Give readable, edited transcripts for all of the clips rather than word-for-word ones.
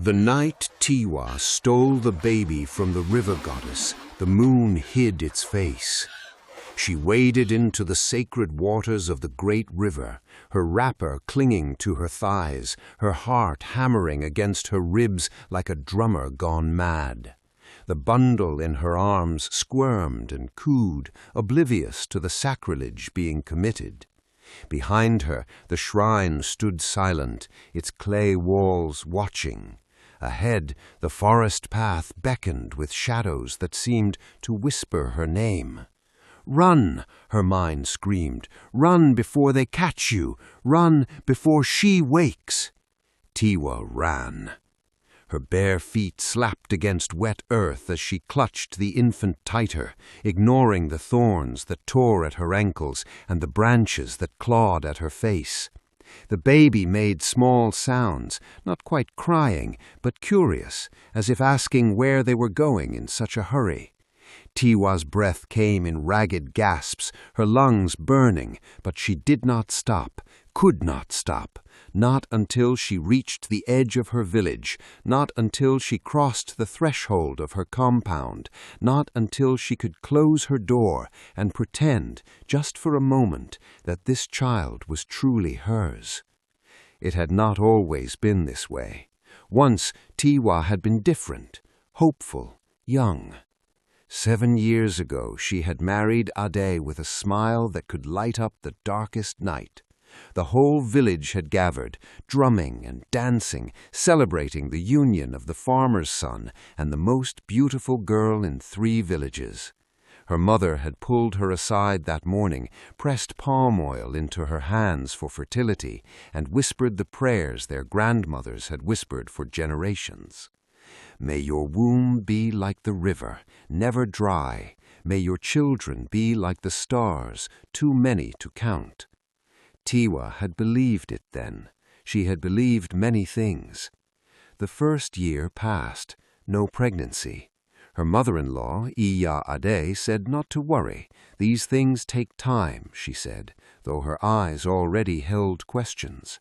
The night Tiwa stole the baby from the river goddess, the moon hid its face. She waded into the sacred waters of the great river, her wrapper clinging to her thighs, her heart hammering against her ribs like a drummer gone mad. The bundle in her arms squirmed and cooed, oblivious to the sacrilege being committed. Behind her, the shrine stood silent, its clay walls watching. Ahead, the forest path beckoned with shadows that seemed to whisper her name. "Run!" her mind screamed. "Run before they catch you! Run before she wakes!" Tiwa ran. Her bare feet slapped against wet earth as she clutched the infant tighter, ignoring the thorns that tore at her ankles and the branches that clawed at her face. The baby made small sounds, not quite crying, but curious, as if asking where they were going in such a hurry. Tiwa's breath came in ragged gasps, her lungs burning, but she did not stop, could not stop, not until she reached the edge of her village, not until she crossed the threshold of her compound, not until she could close her door and pretend, just for a moment, that this child was truly hers. It had not always been this way. Once Tiwa had been different, hopeful, young. 7 years ago she had married Ade with a smile that could light up the darkest night. The whole village had gathered, drumming and dancing, celebrating the union of the farmer's son and the most beautiful girl in 3 villages. Her mother had pulled her aside that morning, pressed palm oil into her hands for fertility, and whispered the prayers their grandmothers had whispered for generations. "May your womb be like the river, never dry. May your children be like the stars, too many to count." Tiwa had believed it then. She had believed many things. The first year passed, no pregnancy. Her mother-in-law, Iya Ade, said not to worry. These things take time, she said, though her eyes already held questions.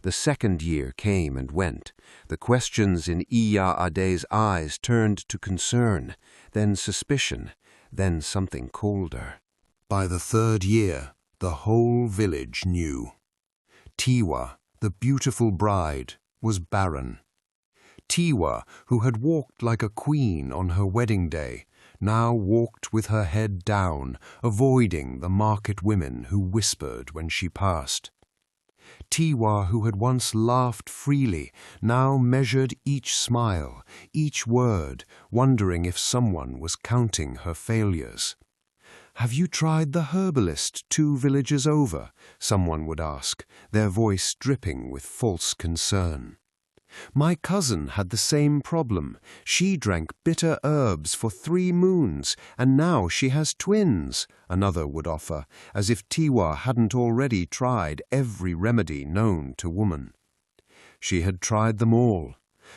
The second year came and went. The questions in Iya Ade's eyes turned to concern, then suspicion, then something colder. By the 3rd year, the whole village knew. Tiwa, the beautiful bride, was barren. Tiwa, who had walked like a queen on her wedding day, now walked with her head down, avoiding the market women who whispered when she passed. Tiwa, who had once laughed freely, now measured each smile, each word, wondering if someone was counting her failures. "Have you tried the herbalist 2 villages over?" someone would ask, their voice dripping with false concern. "My cousin had the same problem. She drank bitter herbs for 3 moons, and now she has twins," another would offer, as if Tiwa hadn't already tried every remedy known to woman. She had tried them all.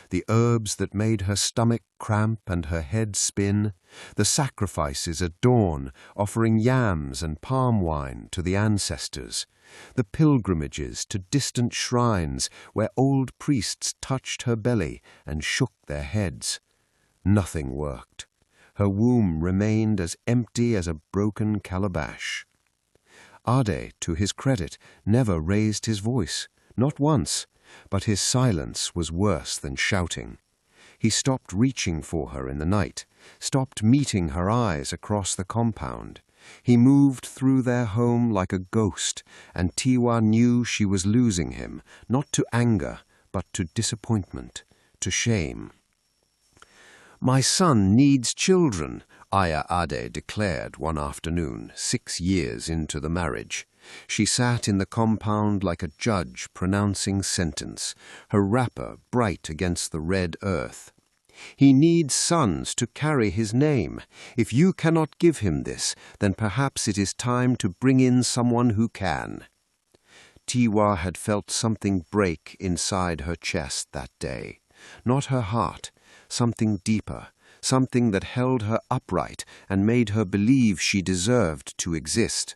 The herbs that made her stomach cramp and her head spin, the sacrifices at dawn offering yams and palm wine to the ancestors, the pilgrimages to distant shrines where old priests touched her belly and shook their heads. Nothing worked. Her womb remained as empty as a broken calabash. Ade, to his credit, never raised his voice, not once. But his silence was worse than shouting. He stopped reaching for her in the night, stopped meeting her eyes across the compound. He moved through their home like a ghost, and Tiwa knew she was losing him, not to anger, but to disappointment, to shame. "My son needs children," Iya Ade declared one afternoon, 6 years into the marriage. She sat in the compound like a judge pronouncing sentence, her wrapper bright against the red earth. "He needs sons to carry his name. If you cannot give him this, then perhaps it is time to bring in someone who can." Tiwa had felt something break inside her chest that day. Not her heart, something deeper, something that held her upright and made her believe she deserved to exist.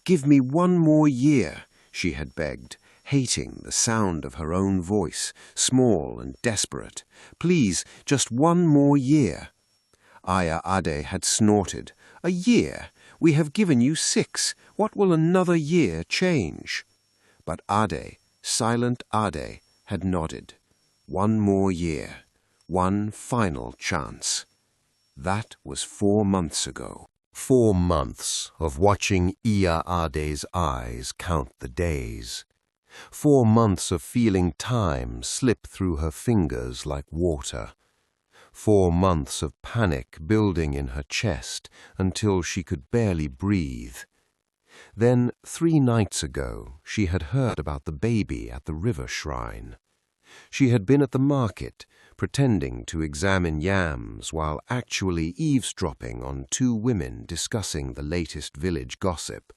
"Give me 1 more year," she had begged, hating the sound of her own voice, small and desperate. Please, just one more year. Aya Ade had snorted. A year? We have given you 6. What will another year change? But Ade, silent Ade, had nodded. One more year. One final chance. That was 4 months ago. 4 months of watching Iya Ade's eyes count the days. 4 months of feeling time slip through her fingers like water. 4 months of panic building in her chest until she could barely breathe. Then, 3 nights ago, she had heard about the baby at the river shrine. She had been at the market, pretending to examine yams while actually eavesdropping on 2 women discussing the latest village gossip.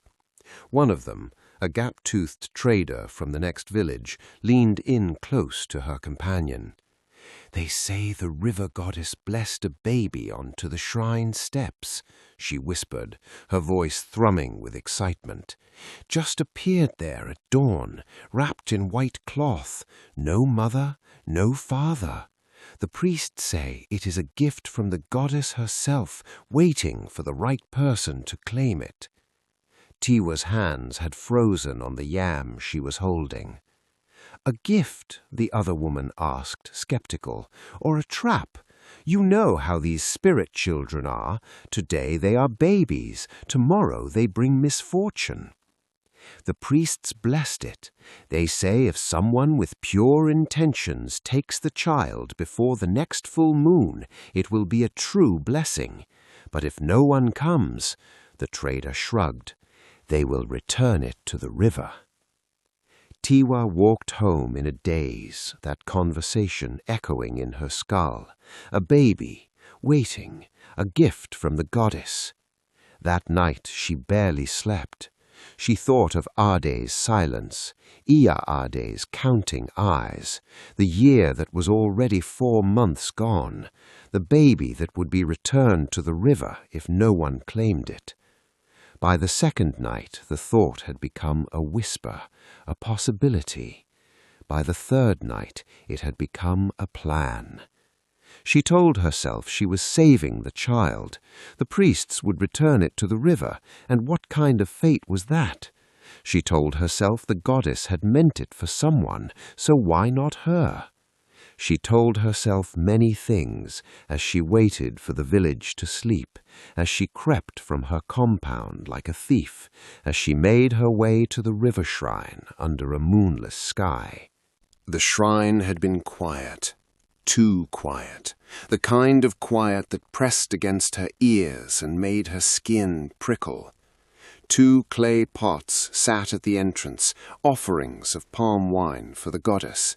One of them, a gap-toothed trader from the next village, leaned in close to her companion. "They say the river goddess blessed a baby onto the shrine steps," she whispered, her voice thrumming with excitement. "Just appeared there at dawn, wrapped in white cloth. No mother, no father. The priests say it is a gift from the goddess herself, waiting for the right person to claim it." Tiwa's hands had frozen on the yam she was holding. "A gift?" the other woman asked, skeptical. "Or a trap? You know how these spirit children are. Today they are babies. Tomorrow they bring misfortune." "The priests blessed it. They say if someone with pure intentions takes the child before the next full moon, it will be a true blessing. But if no one comes," the trader shrugged, "they will return it to the river." Tiwa walked home in a daze, that conversation echoing in her skull. A baby, waiting, a gift from the goddess. That night she barely slept. She thought of Ade's silence, Iya Ade's counting eyes, the year that was already 4 months gone, the baby that would be returned to the river if no one claimed it. By the second night, the thought had become a whisper, a possibility. By the third night, it had become a plan. She told herself she was saving the child. The priests would return it to the river, and what kind of fate was that? She told herself the goddess had meant it for someone, so why not her? She told herself many things as she waited for the village to sleep, as she crept from her compound like a thief, as she made her way to the river shrine under a moonless sky. The shrine had been quiet, too quiet, the kind of quiet that pressed against her ears and made her skin prickle. 2 clay pots sat at the entrance, offerings of palm wine for the goddess.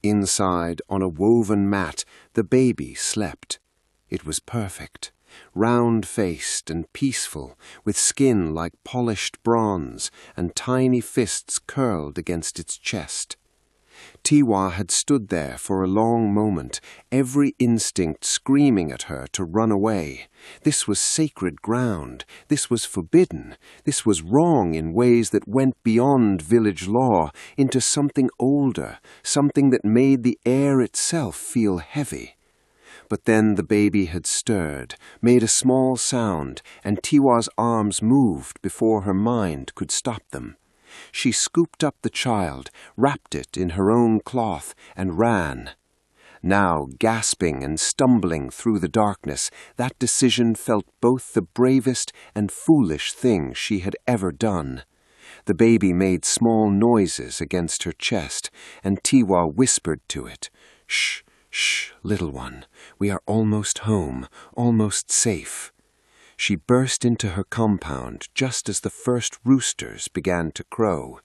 Inside, on a woven mat, the baby slept. It was perfect, round-faced and peaceful, with skin like polished bronze and tiny fists curled against its chest. Tiwa had stood there for a long moment, every instinct screaming at her to run away. This was sacred ground. This was forbidden. This was wrong in ways that went beyond village law, into something older, something that made the air itself feel heavy. But then the baby had stirred, made a small sound, and Tiwa's arms moved before her mind could stop them. She scooped up the child, wrapped it in her own cloth, and ran. Now, gasping and stumbling through the darkness, that decision felt both the bravest and foolish thing she had ever done. The baby made small noises against her chest, and Tiwa whispered to it, "Shh, shh, little one, we are almost home, almost safe." She burst into her compound just as the first roosters began to crow.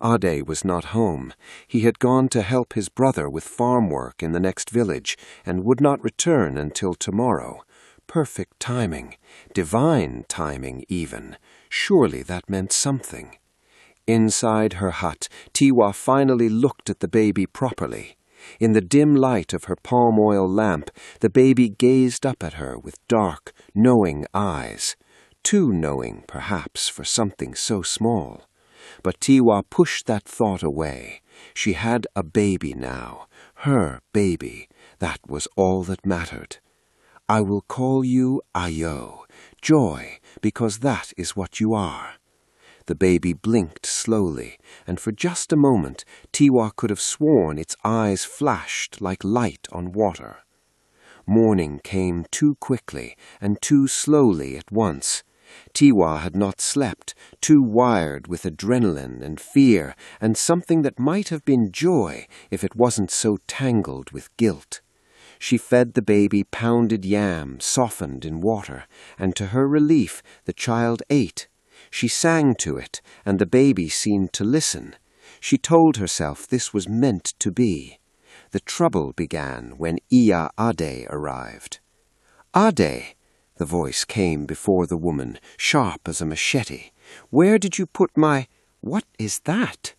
Ade was not home. He had gone to help his brother with farm work in the next village and would not return until tomorrow. Perfect timing, divine timing even. Surely that meant something. Inside her hut, Tiwa finally looked at the baby properly. In the dim light of her palm oil lamp, the baby gazed up at her with dark, knowing eyes. Too knowing, perhaps, for something so small. But Tiwa pushed that thought away. She had a baby now, her baby. That was all that mattered. I will call you Ayo, joy, because that is what you are. The baby blinked slowly, and for just a moment Tiwa could have sworn its eyes flashed like light on water. Morning came too quickly and too slowly at once. Tiwa had not slept, too wired with adrenaline and fear and something that might have been joy if it wasn't so tangled with guilt. She fed the baby pounded yam softened in water, and to her relief the child ate. She sang to it, and the baby seemed to listen. She told herself this was meant to be. The trouble began when Iya Ade arrived. Ade, the voice came before the woman, sharp as a machete. Where did you put my— What is that?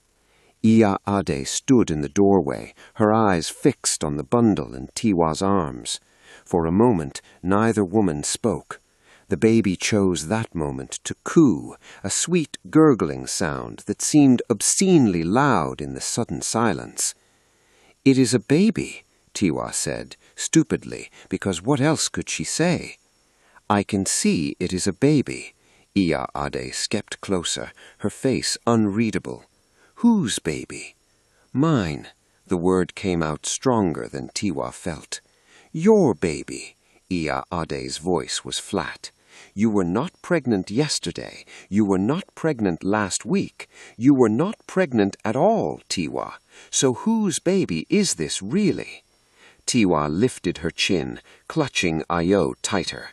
Iya Ade stood in the doorway, her eyes fixed on the bundle in Tiwa's arms. For a moment neither woman spoke. The baby chose that moment to coo, a sweet gurgling sound that seemed obscenely loud in the sudden silence. It is a baby, Tiwa said, stupidly, because what else could she say? I can see it is a baby. Iya Ade stepped closer, her face unreadable. Whose baby? Mine. The word came out stronger than Tiwa felt. Your baby. Iya Ade's voice was flat. You were not pregnant yesterday. You were not pregnant last week. You were not pregnant at all, Tiwa. So whose baby is this really? Tiwa lifted her chin, clutching Ayo tighter.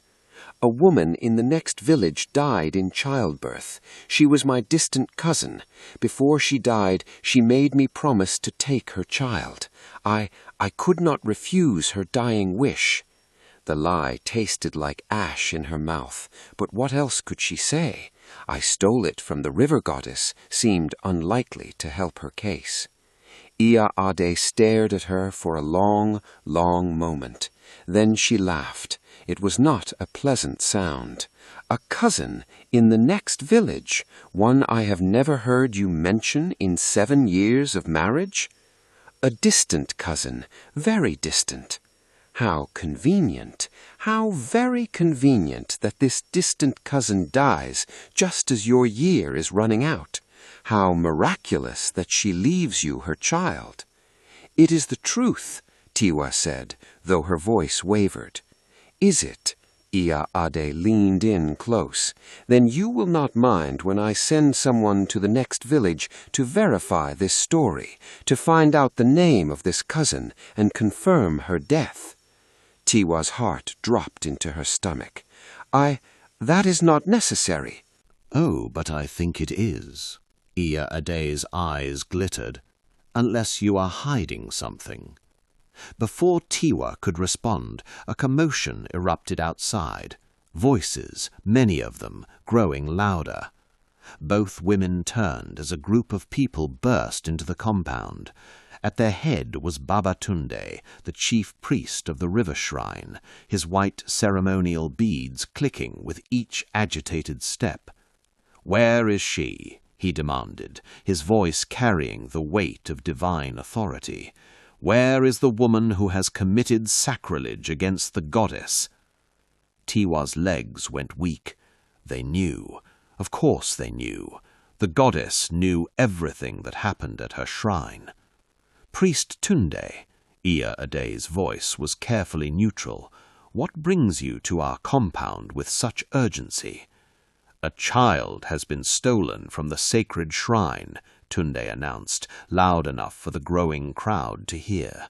A woman in the next village died in childbirth. She was my distant cousin. Before she died, she made me promise to take her child. I could not refuse her dying wish. The lie tasted like ash in her mouth, but what else could she say? I stole it from the river goddess seemed unlikely to help her case. Iya Ade stared at her for a long, long moment. Then she laughed. It was not a pleasant sound. A cousin in the next village, one I have never heard you mention in 7 years of marriage? A distant cousin, very distant. How convenient, how very convenient that this distant cousin dies just as your year is running out. How miraculous that she leaves you her child. It is the truth, Tiwa said, though her voice wavered. Is it? Iya Ade leaned in close. Then you will not mind when I send someone to the next village to verify this story, to find out the name of this cousin and confirm her death. Tiwa's heart dropped into her stomach. That is not necessary. Oh, but I think it is. Iya Ade's eyes glittered. Unless you are hiding something. Before Tiwa could respond, a commotion erupted outside. Voices, many of them, growing louder. Both women turned as a group of people burst into the compound. At their head was Babatunde, the chief priest of the river shrine, his white ceremonial beads clicking with each agitated step. "Where is she?" he demanded, his voice carrying the weight of divine authority. "Where is the woman who has committed sacrilege against the goddess?" Tiwa's legs went weak. They knew. Of course they knew. The goddess knew everything that happened at her shrine. "Priest Tunde," Iya Ade's voice was carefully neutral, "what brings you to our compound with such urgency?" "A child has been stolen from the sacred shrine," Tunde announced, loud enough for the growing crowd to hear.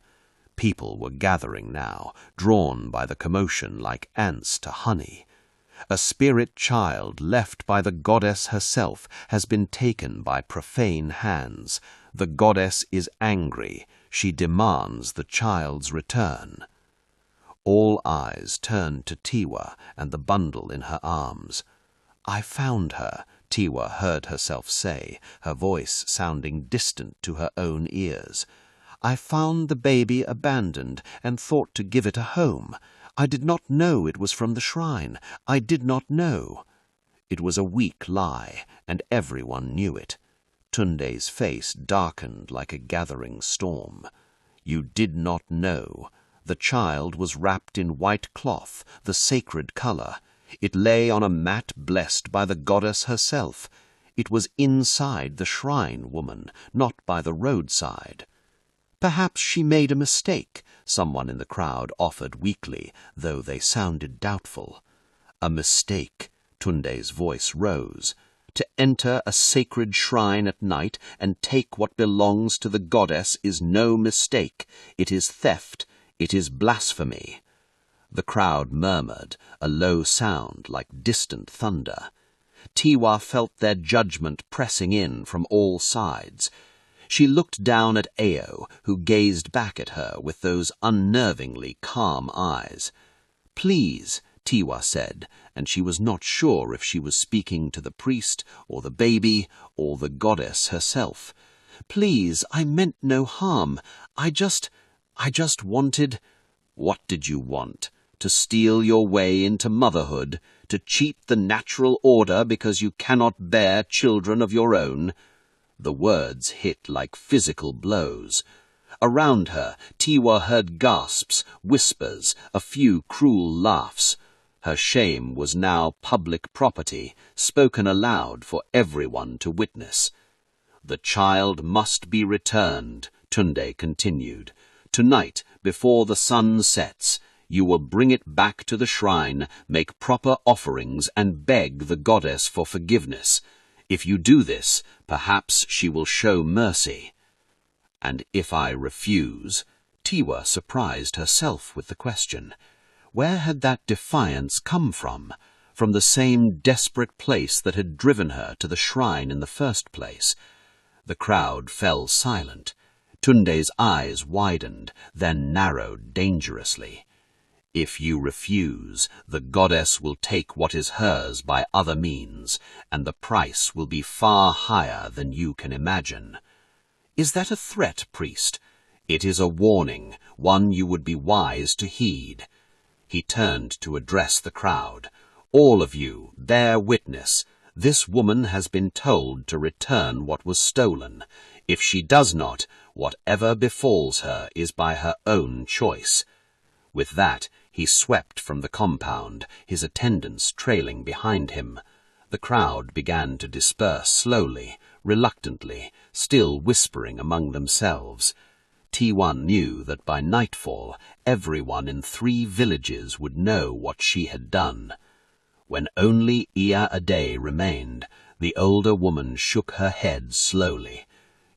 People were gathering now, drawn by the commotion like ants to honey. "A spirit child left by the goddess herself has been taken by profane hands. The goddess is angry. She demands the child's return." All eyes turned to Tiwa and the bundle in her arms. "I found her," Tiwa heard herself say, her voice sounding distant to her own ears. "I found the baby abandoned and thought to give it a home. I did not know it was from the shrine. I did not know." It was a weak lie, and everyone knew it. Tunde's face darkened like a gathering storm. "You did not know. The child was wrapped in white cloth, the sacred color. It lay on a mat blessed by the goddess herself. It was inside the shrine, woman, not by the roadside." "Perhaps she made a mistake," someone in the crowd offered weakly, though they sounded doubtful. "A mistake," Tunde's voice rose. "To enter a sacred shrine at night and take what belongs to the goddess is no mistake. It is theft. It is blasphemy." The crowd murmured, a low sound like distant thunder. Tiwa felt their judgment pressing in from all sides. She looked down at Ao, who gazed back at her with those unnervingly calm eyes. "Please," Tiwa said, and she was not sure if she was speaking to the priest or the baby or the goddess herself. "Please, I meant no harm. I just wanted—" "What did you want? To steal your way into motherhood? To cheat the natural order because you cannot bear children of your own?" The words hit like physical blows. Around her, Tiwa heard gasps, whispers, a few cruel laughs. Her shame was now public property, spoken aloud for everyone to witness. "The child must be returned," Tunde continued. "Tonight, before the sun sets, you will bring it back to the shrine, make proper offerings, and beg the goddess for forgiveness. If you do this, perhaps she will show mercy." "And if I refuse?" Tiwa surprised herself with the question. Where had that defiance come from? From the same desperate place that had driven her to the shrine in the first place. The crowd fell silent. Tunde's eyes widened, then narrowed dangerously. "If you refuse, the goddess will take what is hers by other means, and the price will be far higher than you can imagine." "Is that a threat, priest?" "It is a warning, one you would be wise to heed." He turned to address the crowd. "All of you, bear witness. This woman has been told to return what was stolen. If she does not, whatever befalls her is by her own choice." With that, he swept from the compound, his attendants trailing behind him. The crowd began to disperse slowly, reluctantly, still whispering among themselves. T1 knew that by nightfall everyone in 3 villages would know what she had done. When only Iya Ade remained, the older woman shook her head slowly.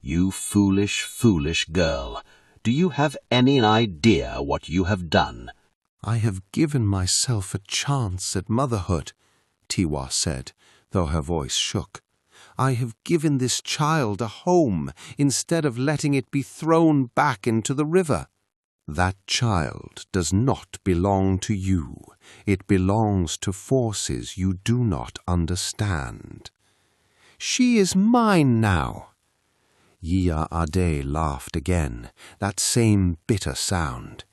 "You foolish, foolish girl. Do you have any idea what you have done?" "I have given myself a chance at motherhood," Tiwa said, though her voice shook. "I have given this child a home instead of letting it be thrown back into the river." "That child does not belong to you. It belongs to forces you do not understand." "She is mine now." Iya Ade laughed again, that same bitter sound.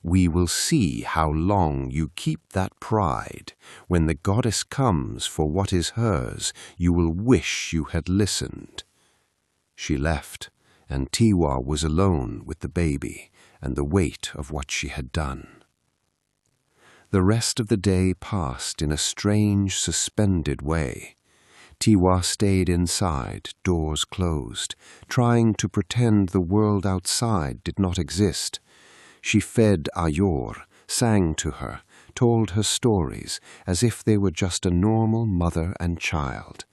"We will see how long you keep that pride. When the goddess comes for what is hers, you will wish you had listened." She left, and Tiwa was alone with the baby and the weight of what she had done. The rest of the day passed in a strange, suspended way. Tiwa stayed inside, doors closed, trying to pretend the world outside did not exist. She fed Ayor, sang to her, told her stories as if they were just a normal mother and child.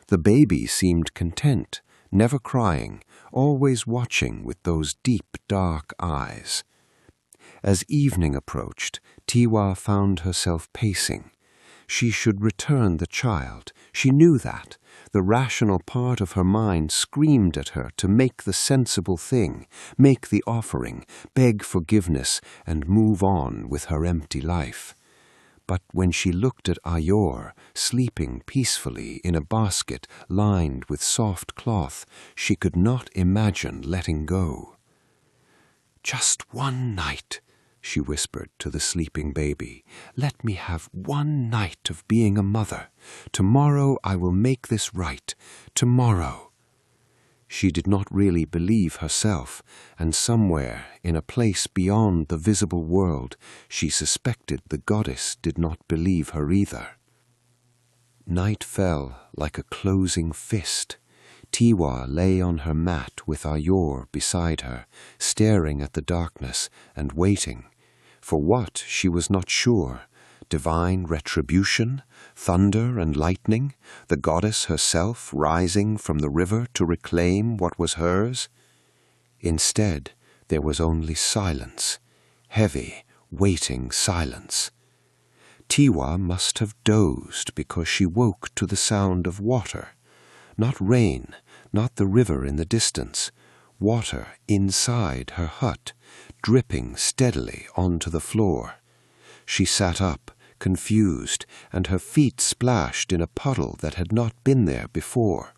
The baby seemed content, never crying, always watching with those deep, dark eyes. As evening approached, Tiwa found herself pacing. She should return the child. She knew that. The rational part of her mind screamed at her to make the sensible thing, make the offering, beg forgiveness, and move on with her empty life. But when she looked at Ayor, sleeping peacefully in a basket lined with soft cloth, she could not imagine letting go. "Just one night," she whispered to the sleeping baby. "Let me have one night of being a mother. Tomorrow I will make this right. Tomorrow." She did not really believe herself, and somewhere, in a place beyond the visible world, she suspected the goddess did not believe her either. Night fell like a closing fist. Tiwa lay on her mat with Ayor beside her, staring at the darkness and waiting. For what, she was not sure. Divine retribution, thunder and lightning, the goddess herself rising from the river to reclaim what was hers? Instead, there was only silence, heavy, waiting silence. Tiwa must have dozed because she woke to the sound of water. Not rain, not the river in the distance, water inside her hut, dripping steadily onto the floor. She sat up, confused, and her feet splashed in a puddle that had not been there before.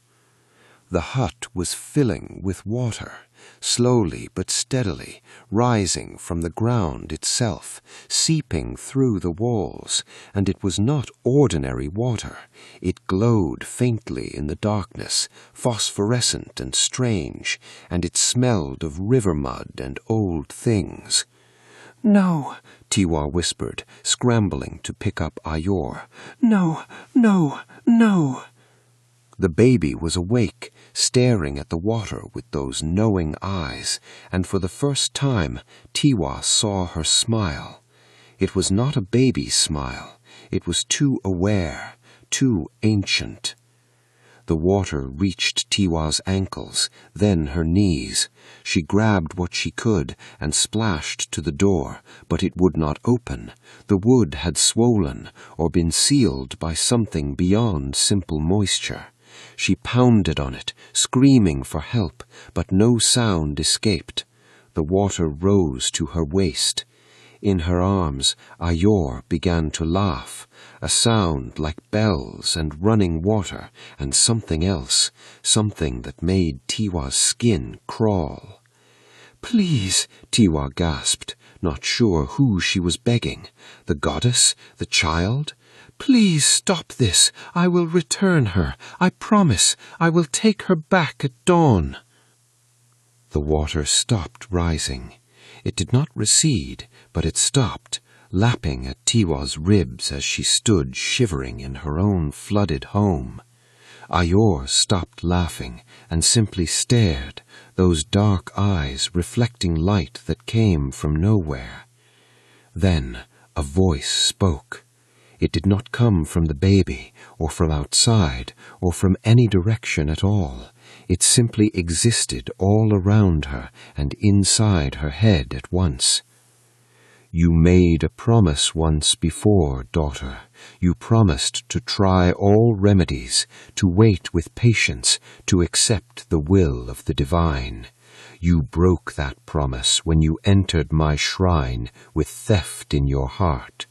The hut was filling with water, slowly but steadily, rising from the ground itself, seeping through the walls, and it was not ordinary water. It glowed faintly in the darkness, phosphorescent and strange, and it smelled of river mud and old things. "No," Tiwa whispered, scrambling to pick up Ayor. "No, no, no." The baby was awake, staring at the water with those knowing eyes, and for the first time Tiwa saw her smile. It was not a baby's smile. It was too aware, too ancient. The water reached Tiwa's ankles, then her knees. She grabbed what she could and splashed to the door, but it would not open. The wood had swollen or been sealed by something beyond simple moisture. She pounded on it, screaming for help, but no sound escaped. The water rose to her waist. In her arms, Ayor began to laugh, a sound like bells and running water and something else, something that made Tiwa's skin crawl. "Please," Tiwa gasped, not sure who she was begging, the goddess, the child. "Please stop this. I will return her. I promise. I will take her back at dawn." The water stopped rising. It did not recede, but it stopped, lapping at Tiwa's ribs as she stood shivering in her own flooded home. Ayor stopped laughing and simply stared, those dark eyes reflecting light that came from nowhere. Then a voice spoke. It did not come from the baby, or from outside, or from any direction at all. It simply existed all around her and inside her head at once. "You made a promise once before, daughter. You promised to try all remedies, to wait with patience, to accept the will of the divine. You broke that promise when you entered my shrine with theft in your heart."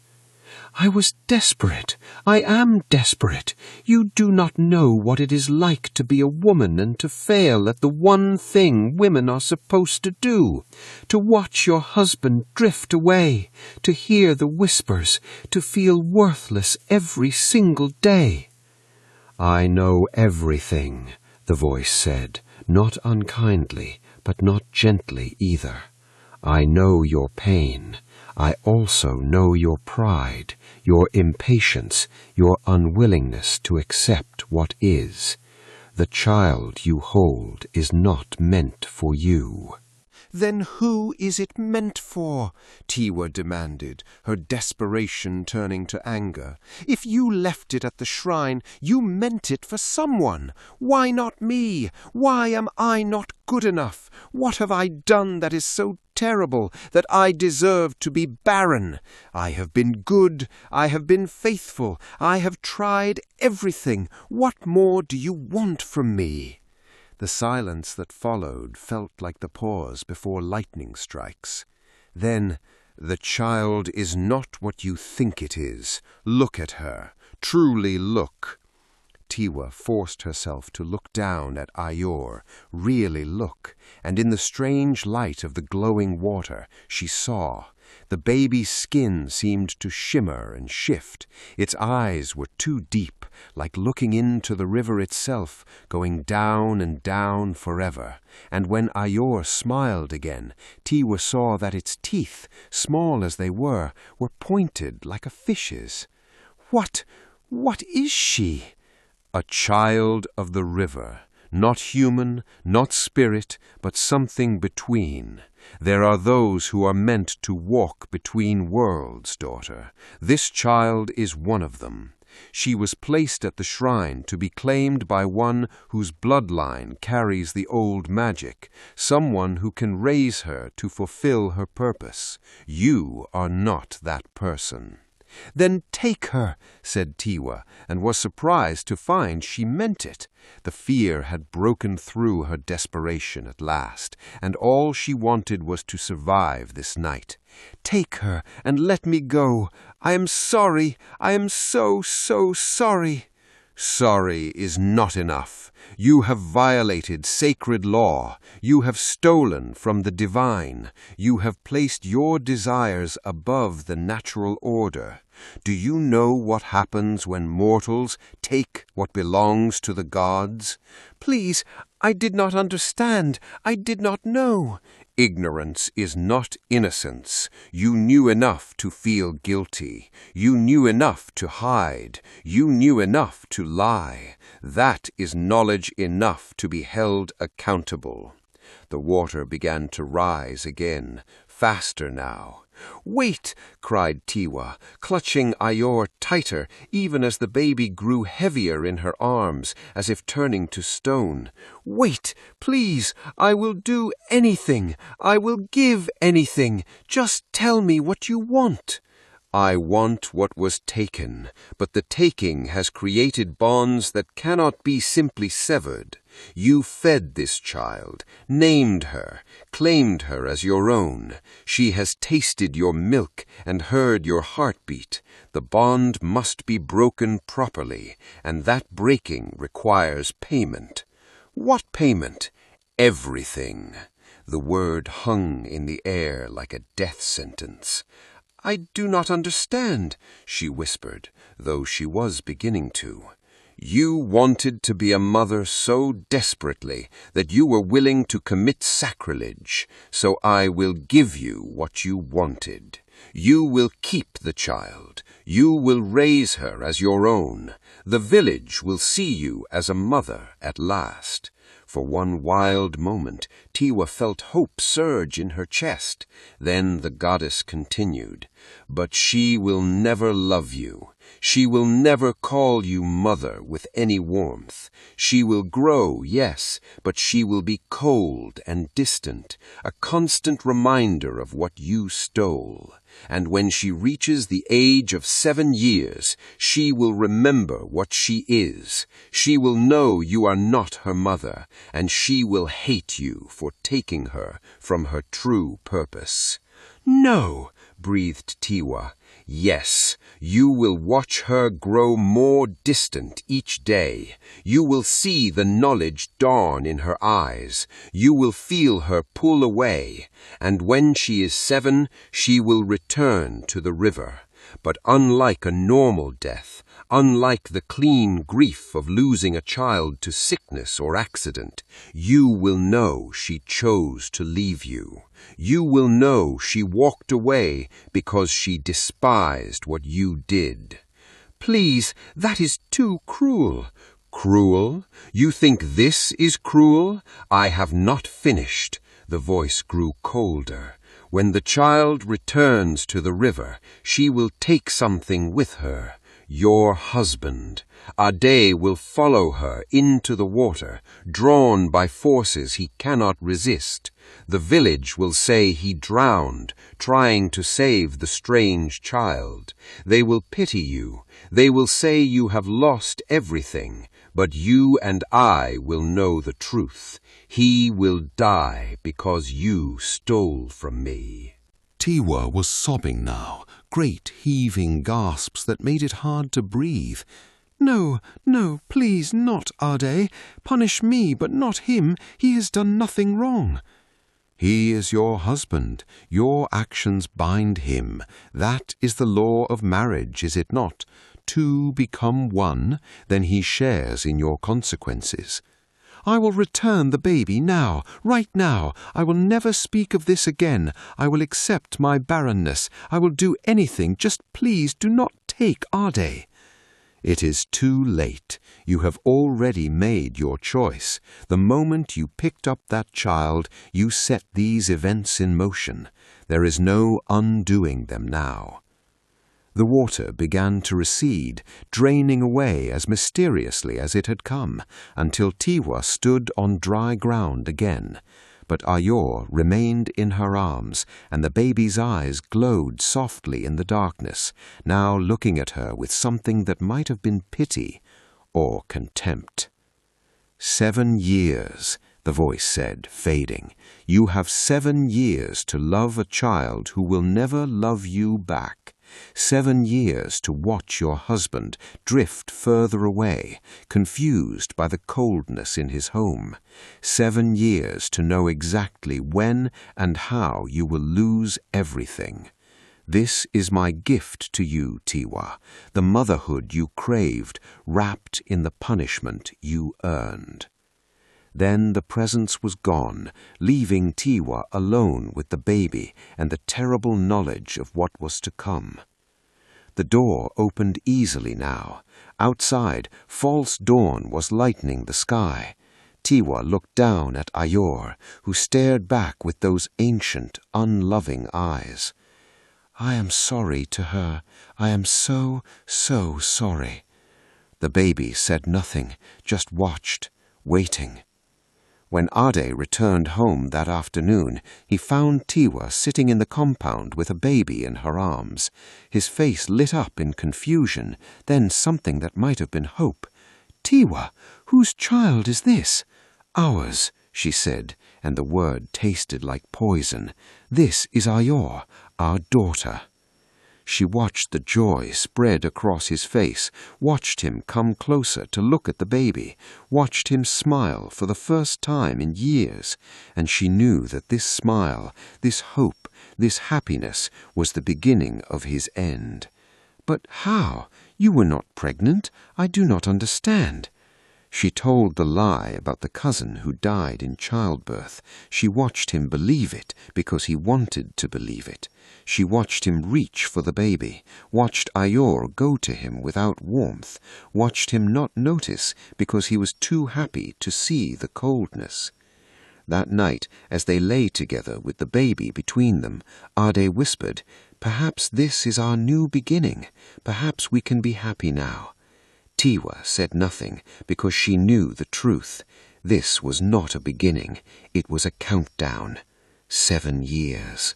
"I was desperate. I am desperate. You do not know what it is like to be a woman and to fail at the one thing women are supposed to do, to watch your husband drift away, to hear the whispers, to feel worthless every single day." "I know everything," the voice said, not unkindly, but not gently either. "I know your pain. I also know your pride, your impatience, your unwillingness to accept what is. The child you hold is not meant for you." "Then who is it meant for?" Tiwa demanded, her desperation turning to anger. "If you left it at the shrine, you meant it for someone. Why not me? Why am I not good enough? What have I done that is so terrible that I deserve to be barren? I have been good. I have been faithful. I have tried everything. What more do you want from me?" The silence that followed felt like the pause before lightning strikes. Then, "The child is not what you think it is. Look at her. Truly look." Tiwa forced herself to look down at Ayor, really look, and in the strange light of the glowing water she saw. The baby's skin seemed to shimmer and shift. Its eyes were too deep, like looking into the river itself, going down and down forever. And when Ayor smiled again, Tiwa saw that its teeth, small as they were pointed like a fish's. What is she? A child of the river. Not human, not spirit, but something between. There are those who are meant to walk between worlds, daughter. This child is one of them. She was placed at the shrine to be claimed by one whose bloodline carries the old magic, someone who can raise her to fulfill her purpose. You are not that person. Then take her, said Tiwa, and was surprised to find she meant it. The fear had broken through her desperation at last, and all she wanted was to survive this night. Take her and let me go. I am sorry. I am so sorry. Sorry is not enough. You have violated sacred law. You have stolen from the divine. You have placed your desires above the natural order. Do you know what happens when mortals take what belongs to the gods? Please, I did not understand. I did not know. Ignorance is not innocence. You knew enough to feel guilty. You knew enough to hide. You knew enough to lie. That is knowledge enough to be held accountable. The water began to rise again, faster now. Wait, cried Tiwa, clutching Ayor tighter, even as the baby grew heavier in her arms, as if turning to stone. Wait, please, I will do anything. I will give anything. Just tell me what you want. I want what was taken, but the taking has created bonds that cannot be simply severed. You fed this child, named her, claimed her as your own. She has tasted your milk and heard your heartbeat. The bond must be broken properly, and that breaking requires payment. What payment? Everything. The word hung in the air like a death sentence. I do not understand, she whispered, though she was beginning to. You wanted to be a mother so desperately that you were willing to commit sacrilege, so I will give you what you wanted. You will keep the child. You will raise her as your own. The village will see you as a mother at last. For one wild moment, Tiwa felt hope surge in her chest. Then the goddess continued, But she will never love you. She will never call you mother with any warmth. She will grow, yes, but she will be cold and distant, a constant reminder of what you stole. And when she reaches the age of 7 years, she will remember what she is. She will know you are not her mother, and she will hate you for taking her from her true purpose. No, breathed Tiwa. Yes, you will watch her grow more distant each day. You will see the knowledge dawn in her eyes. You will feel her pull away. And when she is 7, she will return to the river. But unlike a normal death, unlike the clean grief of losing a child to sickness or accident, you will know she chose to leave you. You will know she walked away because she despised what you did. Please, that is too cruel. Cruel? You think this is cruel? I have not finished. The voice grew colder. When the child returns to the river, she will take something with her. Your husband. Ade will follow her into the water, drawn by forces he cannot resist. The village will say he drowned, trying to save the strange child. They will pity you. They will say you have lost everything. But you and I will know the truth. He will die because you stole from me. Tiwa was sobbing now, great heaving gasps that made it hard to breathe. No, please not, Ade. Punish me, but not him. He has done nothing wrong. He is your husband. Your actions bind him. That is the law of marriage, is it not? Two become one, then he shares in your consequences. I will return the baby now, right now. I will never speak of this again. I will accept my barrenness. I will do anything. Just please do not take Ade. It is too late. You have already made your choice. The moment you picked up that child, you set these events in motion. There is no undoing them now. The water began to recede, draining away as mysteriously as it had come, until Tiwa stood on dry ground again. But Ayor remained in her arms, and the baby's eyes glowed softly in the darkness, now looking at her with something that might have been pity or contempt. 7 years, the voice said, fading. You have 7 years to love a child who will never love you back. 7 years to watch your husband drift further away, confused by the coldness in his home. 7 years to know exactly when and how you will lose everything. This is my gift to you, Tiwa, the motherhood you craved, wrapped in the punishment you earned. Then the presence was gone, leaving Tiwa alone with the baby and the terrible knowledge of what was to come. The door opened easily now. Outside, false dawn was lightening the sky. Tiwa looked down at Ayor, who stared back with those ancient, unloving eyes. I am sorry to her. I am so, so sorry. The baby said nothing, just watched, waiting. When Ade returned home that afternoon, he found Tiwa sitting in the compound with a baby in her arms. His face lit up in confusion, then something that might have been hope. Tiwa, whose child is this? Ours, she said, and the word tasted like poison. This is Ayor, our daughter. She watched the joy spread across his face, watched him come closer to look at the baby, watched him smile for the first time in years, and she knew that this smile, this hope, this happiness was the beginning of his end. But how? You were not pregnant. I do not understand. She told the lie about the cousin who died in childbirth. She watched him believe it because he wanted to believe it. She watched him reach for the baby, watched Ayor go to him without warmth, watched him not notice because he was too happy to see the coldness. That night, as they lay together with the baby between them, Ade whispered, "Perhaps this is our new beginning. Perhaps we can be happy now." Tiwa said nothing because she knew the truth. This was not a beginning. It was a countdown. 7 years.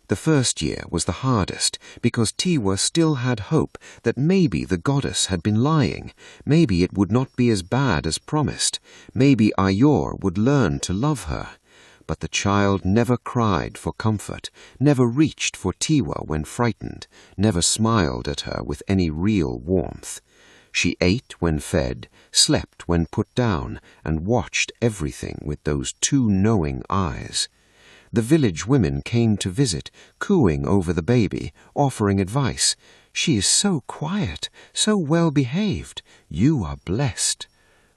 The first year was the hardest because Tiwa still had hope that maybe the goddess had been lying. Maybe it would not be as bad as promised. Maybe Ayor would learn to love her. But the child never cried for comfort, never reached for Tiwa when frightened, never smiled at her with any real warmth. She ate when fed, slept when put down, and watched everything with those 2 knowing eyes. The village women came to visit, cooing over the baby, offering advice. She is so quiet, so well behaved. You are blessed.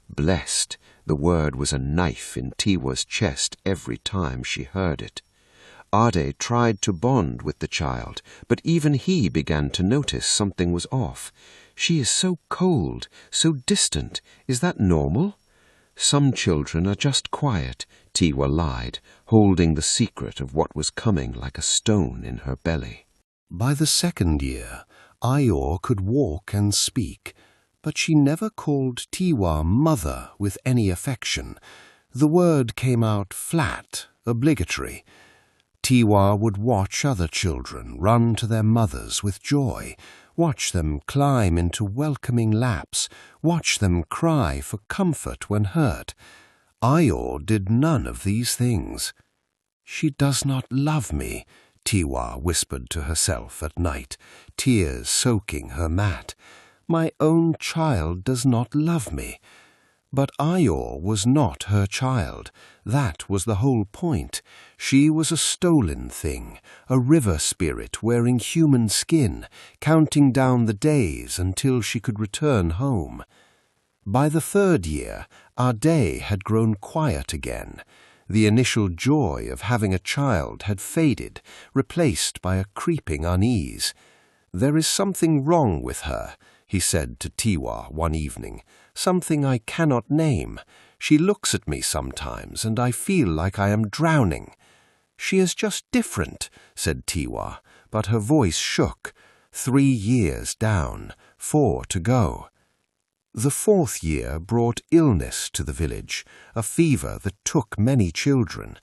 Blessed. The word was a knife in Tiwa's chest every time she heard it. Ade tried to bond with the child, but even he began to notice something was off. She is so cold, so distant. Is that normal? Some children are just quiet, Tiwa lied, holding the secret of what was coming like a stone in her belly. By the 2nd year, Ayor could walk and speak, but she never called Tiwa mother with any affection. The word came out flat, obligatory. Tiwa would watch other children run to their mothers with joy, watch them climb into welcoming laps, watch them cry for comfort when hurt. Ayor did none of these things. She does not love me, Tiwa whispered to herself at night, tears soaking her mat. My own child does not love me. But Ayor was not her child. That was the whole point. She was a stolen thing, a river spirit wearing human skin, counting down the days until she could return home. By the 3rd year, Ade had grown quiet again. The initial joy of having a child had faded, replaced by a creeping unease. "There is something wrong with her," he said to Tiwa one evening, "something I cannot name. She looks at me sometimes, and I feel like I am drowning." "She is just different," said Tiwa, but her voice shook. 3 years down, 4 to go. The 4th year brought illness to the village, a fever that took many children.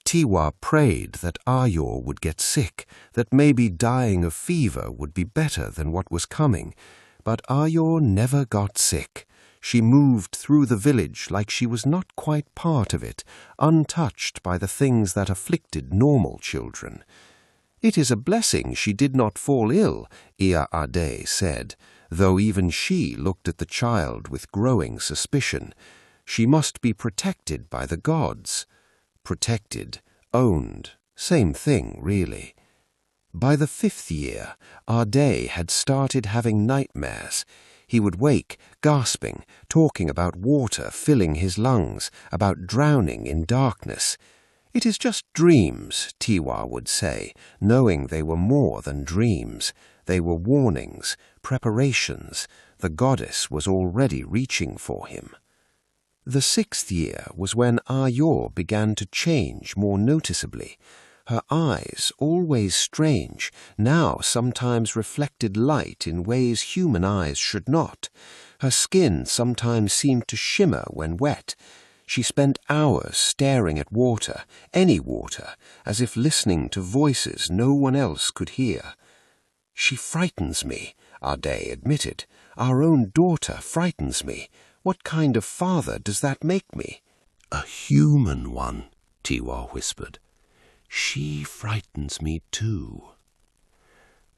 Tiwa prayed that Ayor would get sick, that maybe dying of fever would be better than what was coming. But Ayor never got sick. She moved through the village like she was not quite part of it, untouched by the things that afflicted normal children. "It is a blessing she did not fall ill," Iya Ade said, though even she looked at the child with growing suspicion. She must be protected by the gods. Protected, owned, same thing, really. By the 5th year, Ade had started having nightmares. He would wake, gasping, talking about water filling his lungs, about drowning in darkness. "It is just dreams," Tiwa would say, knowing they were more than dreams. They were warnings, preparations. The goddess was already reaching for him. The 6th year was when Ayor began to change more noticeably. Her eyes, always strange, now sometimes reflected light in ways human eyes should not. Her skin sometimes seemed to shimmer when wet. She spent hours staring at water, any water, as if listening to voices no one else could hear. "She frightens me," Ade admitted. "Our own daughter frightens me. What kind of father does that make me?" "A human one," Tiwa whispered. "She frightens me too."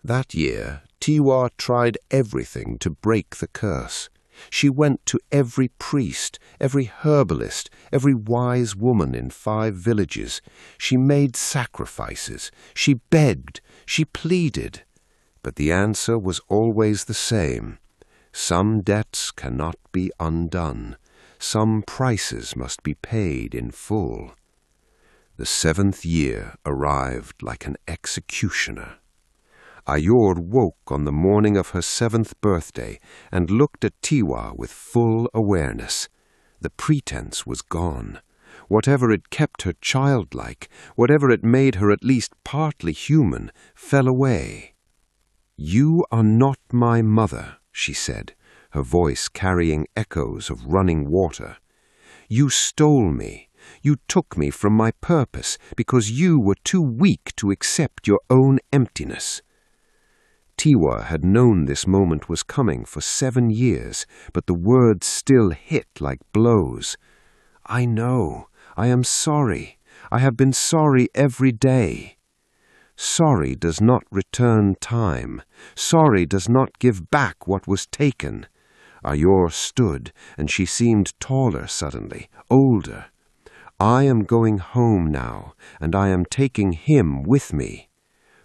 That year, Tiwa tried everything to break the curse. She went to every priest, every herbalist, every wise woman in 5 villages. She made sacrifices. She begged. She pleaded. But the answer was always the same. Some debts cannot be undone. Some prices must be paid in full. The 7th year arrived like an executioner. Ayor woke on the morning of her 7th birthday and looked at Tiwa with full awareness. The pretense was gone. Whatever it kept her childlike, whatever it made her at least partly human, fell away. "You are not my mother," she said, her voice carrying echoes of running water. "You stole me. You took me from my purpose because you were too weak to accept your own emptiness." Tiwa had known this moment was coming for 7 years, but the words still hit like blows. "I know. I am sorry. I have been sorry every day." Sorry does not return time. Sorry does not give back what was taken. Ayor stood, and she seemed taller suddenly, older. "I am going home now, and I am taking him with me."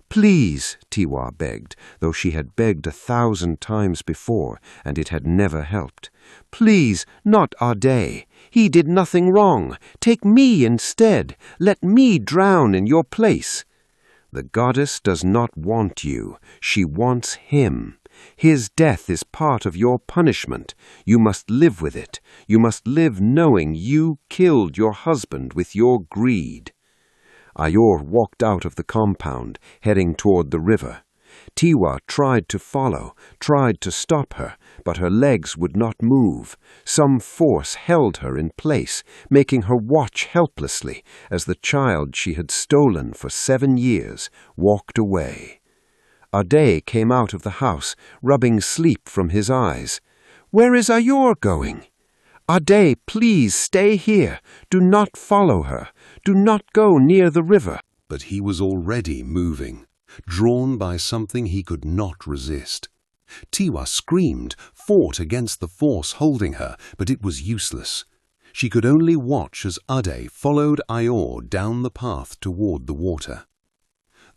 "Please," Tiwa begged, though she had begged 1,000 times before, and it had never helped. "Please, not Ade. He did nothing wrong. Take me instead. Let me drown in your place." "The goddess does not want you. She wants him. His death is part of your punishment. You must live with it. You must live knowing you killed your husband with your greed." Ayor walked out of the compound, heading toward the river. Tiwa tried to follow, tried to stop her, but her legs would not move. Some force held her in place, making her watch helplessly as the child she had stolen for 7 years walked away. Ade came out of the house, rubbing sleep from his eyes. "Where is Ayor going?" "Ade, please stay here. Do not follow her. Do not go near the river." But he was already moving, drawn by something he could not resist. Tiwa screamed, fought against the force holding her, but it was useless. She could only watch as Ade followed Ayor down the path toward the water.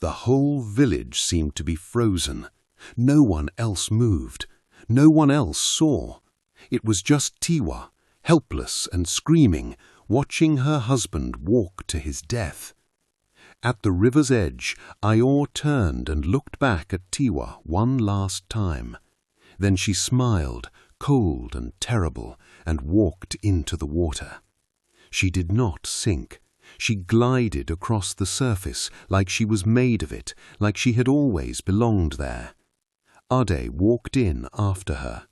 The whole village seemed to be frozen. No one else moved. No one else saw. It was just Tiwa, helpless and screaming, watching her husband walk to his death. At the river's edge, Ayor turned and looked back at Tiwa one last time. Then she smiled, cold and terrible, and walked into the water. She did not sink. She glided across the surface like she was made of it, like she had always belonged there. Ade walked in after her,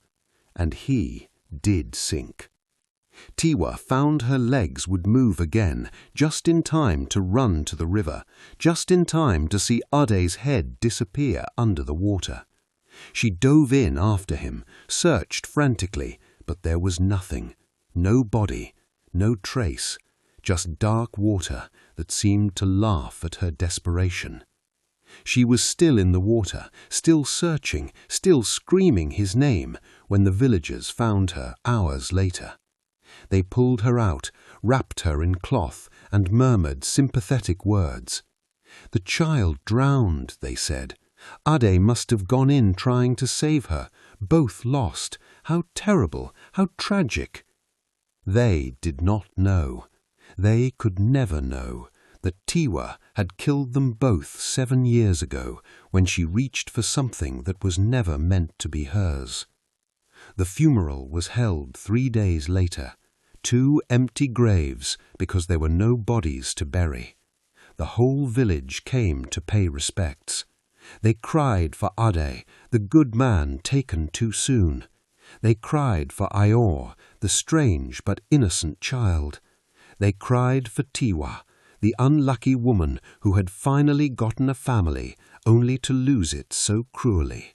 and he did sink. Tiwa found her legs would move again, just in time to run to the river, just in time to see Ade's head disappear under the water. She dove in after him, searched frantically, but there was nothing, no body, no trace, just dark water that seemed to laugh at her desperation. She was still in the water, still searching, still screaming his name, when the villagers found her hours later. They pulled her out, wrapped her in cloth, and murmured sympathetic words. The child drowned, they said. Ade must have gone in trying to save her. Both lost. How terrible, how tragic. They did not know. They could never know that Tiwa had killed them both 7 years ago when she reached for something that was never meant to be hers. The funeral was held 3 days later. 2 empty graves because there were no bodies to bury. The whole village came to pay respects. They cried for Ade, the good man taken too soon. They cried for Ayor, the strange but innocent child. They cried for Tiwa, the unlucky woman who had finally gotten a family only to lose it so cruelly.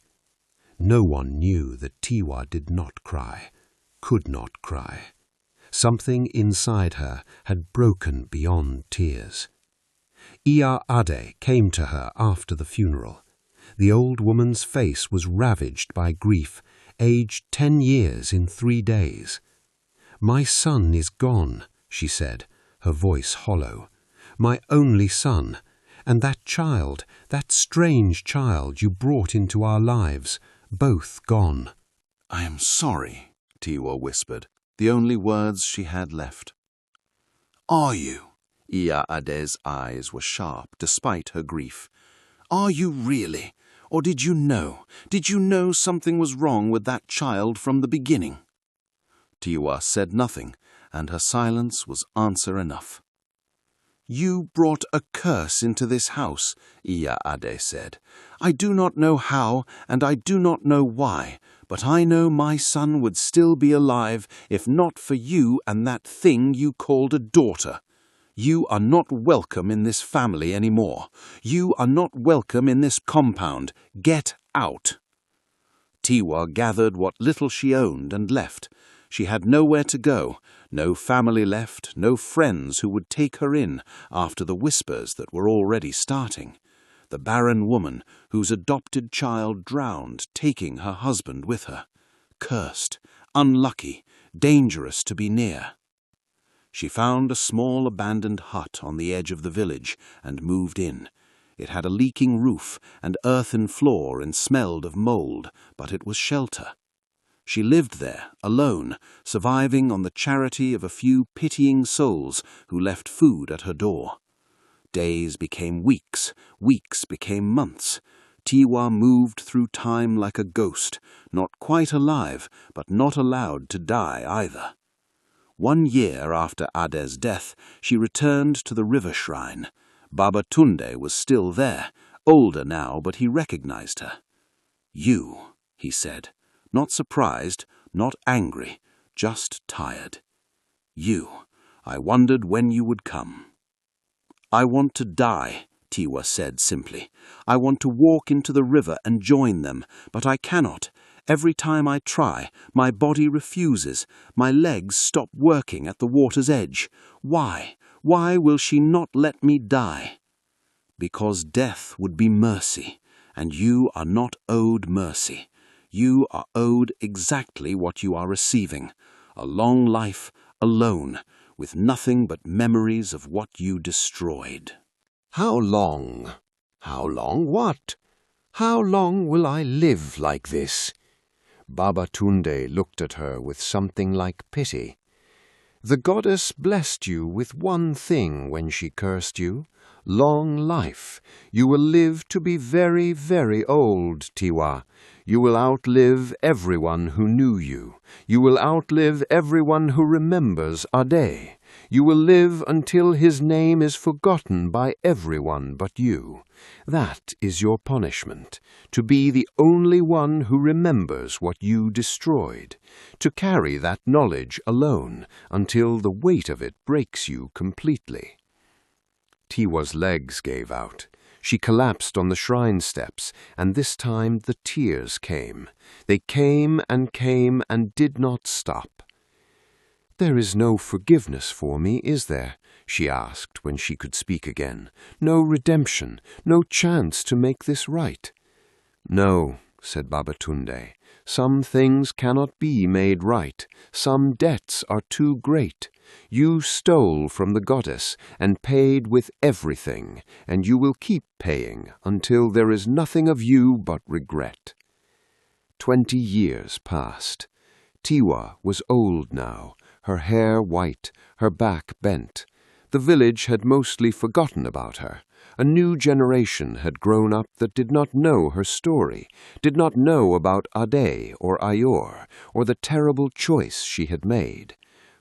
No one knew that Tiwa did not cry, could not cry. Something inside her had broken beyond tears. Iya Ade came to her after the funeral. The old woman's face was ravaged by grief, aged 10 years in 3 days. "My son is gone," she said, her voice hollow. "My only son, and that child, that strange child you brought into our lives, both gone." "I am sorry," Tiwa whispered, the only words she had left. "Are you?" Iya Ade's eyes were sharp despite her grief. "Are you really? Or did you know? Did you know something was wrong with that child from the beginning?" Tiwa said nothing, and her silence was answer enough. "You brought a curse into this house," Iya Ade said. "I do not know how, and I do not know why, but I know my son would still be alive if not for you and that thing you called a daughter. You are not welcome in this family anymore. You are not welcome in this compound. Get out." Tiwa gathered what little she owned and left. She had nowhere to go, no family left, no friends who would take her in after the whispers that were already starting. The barren woman whose adopted child drowned, taking her husband with her. Cursed, unlucky, dangerous to be near. She found a small abandoned hut on the edge of the village and moved in. It had a leaking roof and earthen floor and smelled of mold, but it was shelter. She lived there, alone, surviving on the charity of a few pitying souls who left food at her door. Days became weeks, weeks became months. Tiwa moved through time like a ghost, not quite alive, but not allowed to die either. 1 year after Ade's death, she returned to the river shrine. Baba Tunde was still there, older now, but he recognized her. "You," he said. Not surprised, not angry, just tired. "You, I wondered when you would come." "I want to die," Tiwa said simply. "I want to walk into the river and join them, but I cannot. Every time I try, my body refuses. My legs stop working at the water's edge. Why? Why will she not let me die?" "Because death would be mercy, and you are not owed mercy. You are owed exactly what you are receiving, a long life alone, with nothing but memories of what you destroyed." "How long? How long what? How long will I live like this?" Babatunde looked at her with something like pity. "The goddess blessed you with one thing when she cursed you, long life. You will live to be very, very old, Tiwa. You will outlive everyone who knew you. You will outlive everyone who remembers Ade. You will live until his name is forgotten by everyone but you. That is your punishment, to be the only one who remembers what you destroyed, to carry that knowledge alone until the weight of it breaks you completely." Tiwa's legs gave out. She collapsed on the shrine steps, and this time the tears came. They came and did not stop. "There is no forgiveness for me, is there?" she asked when she could speak again. "No redemption, no chance to make this right?" "No," said Babatunde. "Some things cannot be made right. Some debts are too great. You stole from the goddess and paid with everything, and you will keep paying until there is nothing of you but regret." 20 years passed. Tiwa was old now, her hair white, her back bent. The village had mostly forgotten about her. A new generation had grown up that did not know her story, did not know about Ade or Ayor, or the terrible choice she had made.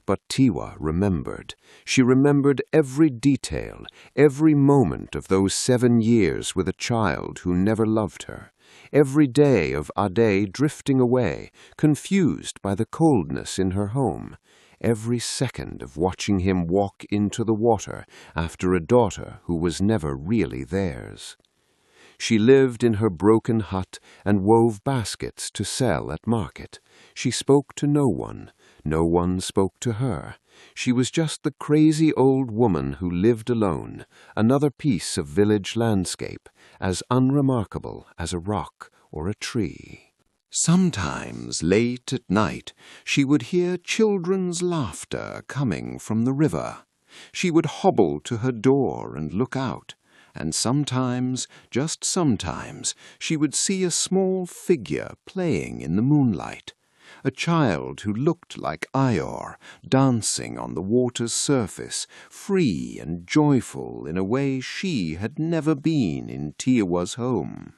But Tiwa remembered. She remembered every detail, every moment of those 7 years with a child who never loved her, every day of Ade drifting away, confused by the coldness in her home, every second of watching him walk into the water after a daughter who was never really theirs. She lived in her broken hut and wove baskets to sell at market. She spoke to no one. No one spoke to her. She was just the crazy old woman who lived alone, another piece of village landscape, as unremarkable as a rock or a tree. Sometimes, late at night, she would hear children's laughter coming from the river. She would hobble to her door and look out, and sometimes, just sometimes, she would see a small figure playing in the moonlight, a child who looked like Ayor, dancing on the water's surface, free and joyful in a way she had never been in Tiawa's home.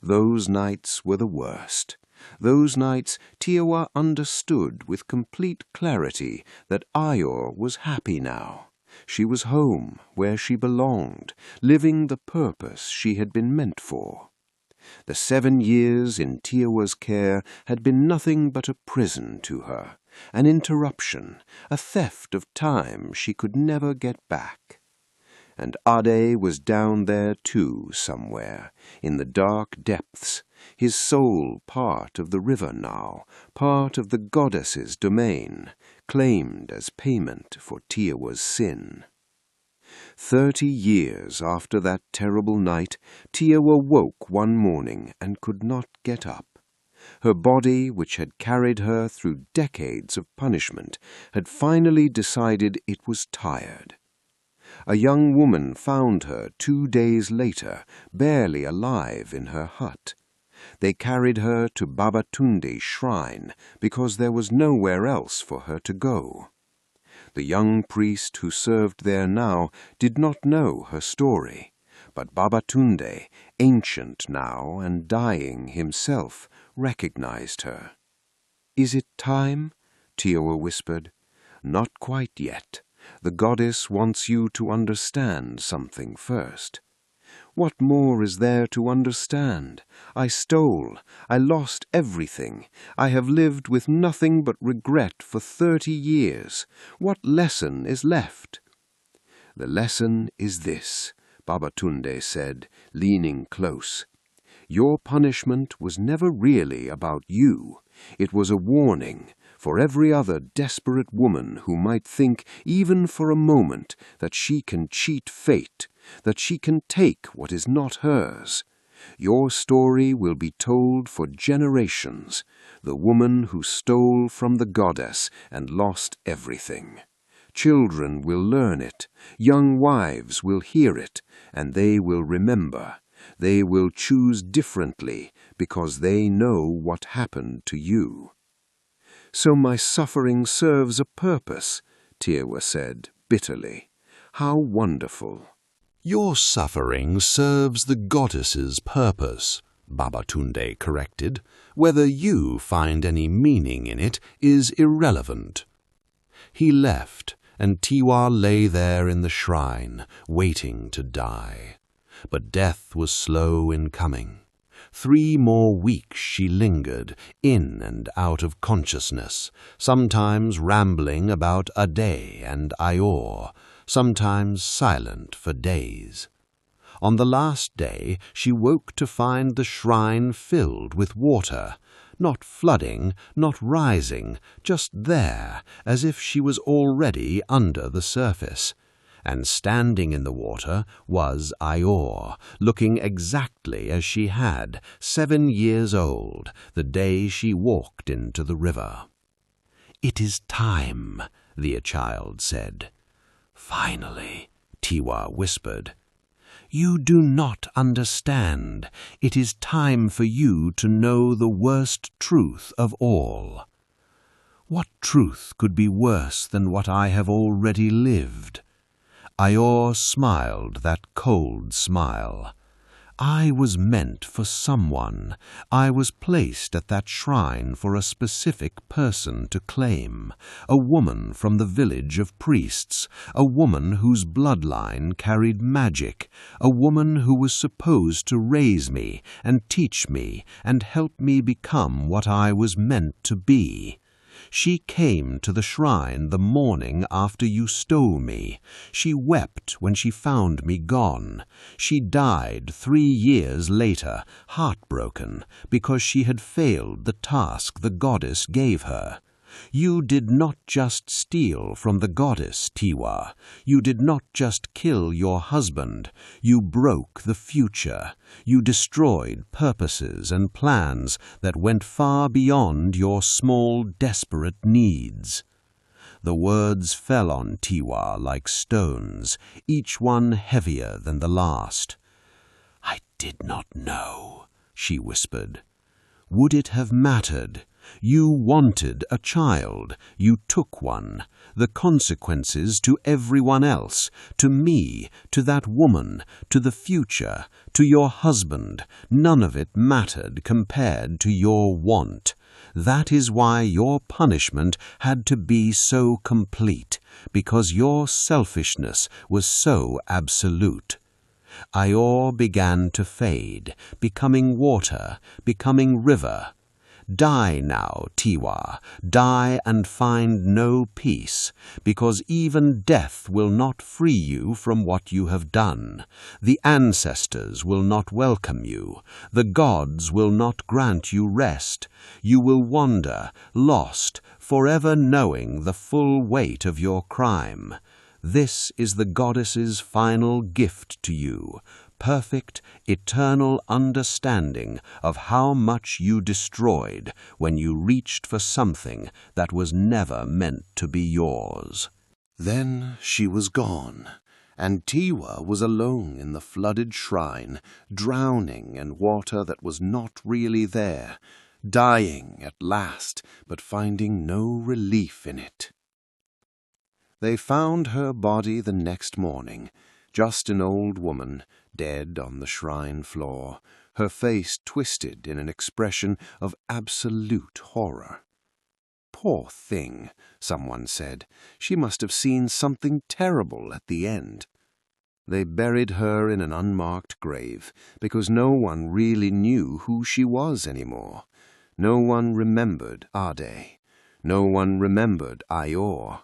Those nights were the worst. Those nights Tiawa understood with complete clarity that Ayor was happy now. She was home, where she belonged, living the purpose she had been meant for. The 7 years in Tiawa's care had been nothing but a prison to her, an interruption, a theft of time she could never get back. And Ade was down there too somewhere, in the dark depths, his soul part of the river now, part of the goddess's domain, claimed as payment for Tiawa's sin. 30 years after that terrible night, Tiawa woke one morning and could not get up. Her body, which had carried her through decades of punishment, had finally decided it was tired. A young woman found her 2 days later, barely alive in her hut. They carried her to Babatunde's shrine because there was nowhere else for her to go. The young priest who served there now did not know her story, but Babatunde, ancient now and dying himself, recognized her. "Is it time?" Tiawa whispered. "Not quite yet. The goddess wants you to understand something first." "What more is there to understand? I stole. I lost everything. I have lived with nothing but regret for 30 years. What lesson is left?" "The lesson is this," Babatunde said, leaning close. "Your punishment was never really about you. It was a warning for every other desperate woman who might think, even for a moment, that she can cheat fate, that she can take what is not hers. Your story will be told for generations, the woman who stole from the goddess and lost everything. Children will learn it, young wives will hear it, and they will remember. They will choose differently because they know what happened to you. So my suffering serves a purpose, Tiwa said bitterly. How wonderful. Your suffering serves the goddess's purpose, Babatunde corrected. Whether you find any meaning in it is irrelevant. He left, and Tiwa lay there in the shrine, waiting to die. But death was slow in coming. 3 more weeks she lingered, in and out of consciousness, sometimes rambling about Ade and Ayor, sometimes silent for days. On the last day she woke to find the shrine filled with water, not flooding, not rising, just there, as if she was already under the surface. And standing in the water was Ayor, looking exactly as she had, 7 years old, the day she walked into the river. "It is time," the child said. "Finally," Tiwa whispered. "You do not understand. It is time for you to know the worst truth of all." "What truth could be worse than what I have already lived?" Ayor smiled that cold smile. "I was meant for someone. I was placed at that shrine for a specific person to claim, a woman from the village of priests, a woman whose bloodline carried magic, a woman who was supposed to raise me and teach me and help me become what I was meant to be. She came to the shrine the morning after you stole me. She wept when she found me gone. She died 3 years later, heartbroken, because she had failed the task the goddess gave her. You did not just steal from the goddess, Tiwa. You did not just kill your husband. You broke the future. You destroyed purposes and plans that went far beyond your small, desperate needs." The words fell on Tiwa like stones, each one heavier than the last. "I did not know," she whispered. "Would it have mattered? You wanted a child. You took one. The consequences to everyone else, to me, to that woman, to the future, to your husband, none of it mattered compared to your want. That is why your punishment had to be so complete, because your selfishness was so absolute." Ayor began to fade, becoming water, becoming river. "Die now, Tiwa, die and find no peace, because even death will not free you from what you have done. The ancestors will not welcome you. The gods will not grant you rest. You will wander, lost, forever knowing the full weight of your crime. This is the goddess's final gift to you, perfect, eternal understanding of how much you destroyed when you reached for something that was never meant to be yours." Then she was gone, and Tiwa was alone in the flooded shrine, drowning in water that was not really there, dying at last, but finding no relief in it. They found her body the next morning, just an old woman, dead on the shrine floor, her face twisted in an expression of absolute horror. "Poor thing," someone said. "She must have seen something terrible at the end." They buried her in an unmarked grave, because no one really knew who she was anymore. No one remembered Ade. No one remembered Ayor.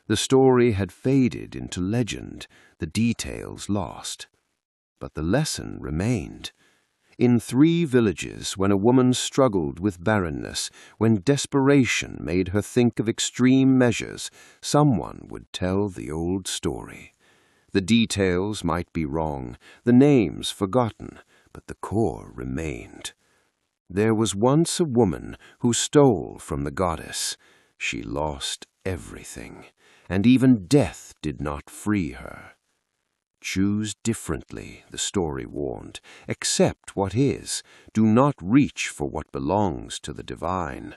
The story had faded into legend, the details lost. But the lesson remained. In 3 villages, when a woman struggled with barrenness, when desperation made her think of extreme measures, someone would tell the old story. The details might be wrong, the names forgotten, but the core remained. There was once a woman who stole from the goddess. She lost everything, and even death did not free her. Choose differently, the story warned. Accept what is. Do not reach for what belongs to the divine.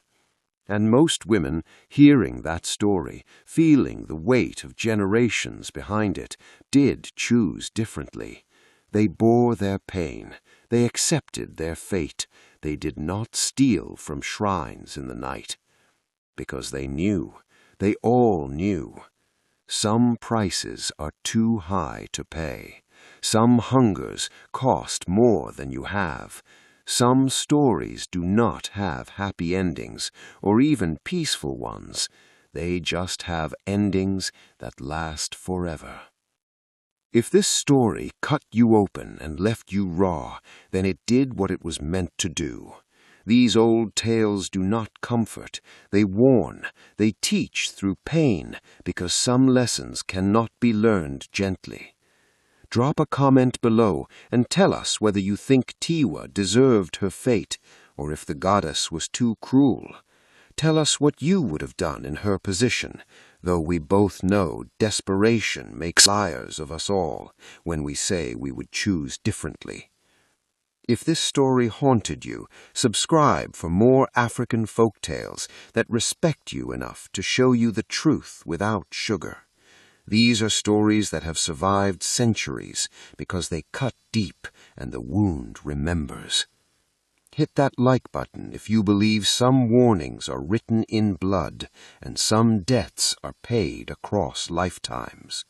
And most women, hearing that story, feeling the weight of generations behind it, did choose differently. They bore their pain. They accepted their fate. They did not steal from shrines in the night. Because they knew. They all knew. Some prices are too high to pay. Some hungers cost more than you have. Some stories do not have happy endings, or even peaceful ones. They just have endings that last forever. If this story cut you open and left you raw, then it did what it was meant to do. These old tales do not comfort, they warn, they teach through pain, because some lessons cannot be learned gently. Drop a comment below and tell us whether you think Tiwa deserved her fate, or if the goddess was too cruel. Tell us what you would have done in her position, though we both know desperation makes liars of us all when we say we would choose differently. If this story haunted you, subscribe for more African folk tales that respect you enough to show you the truth without sugar. These are stories that have survived centuries because they cut deep and the wound remembers. Hit that like button if you believe some warnings are written in blood and some debts are paid across lifetimes.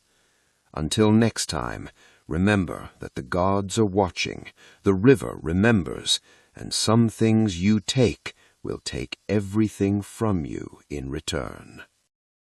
Until next time, remember that the gods are watching, the river remembers, and some things you take will take everything from you in return.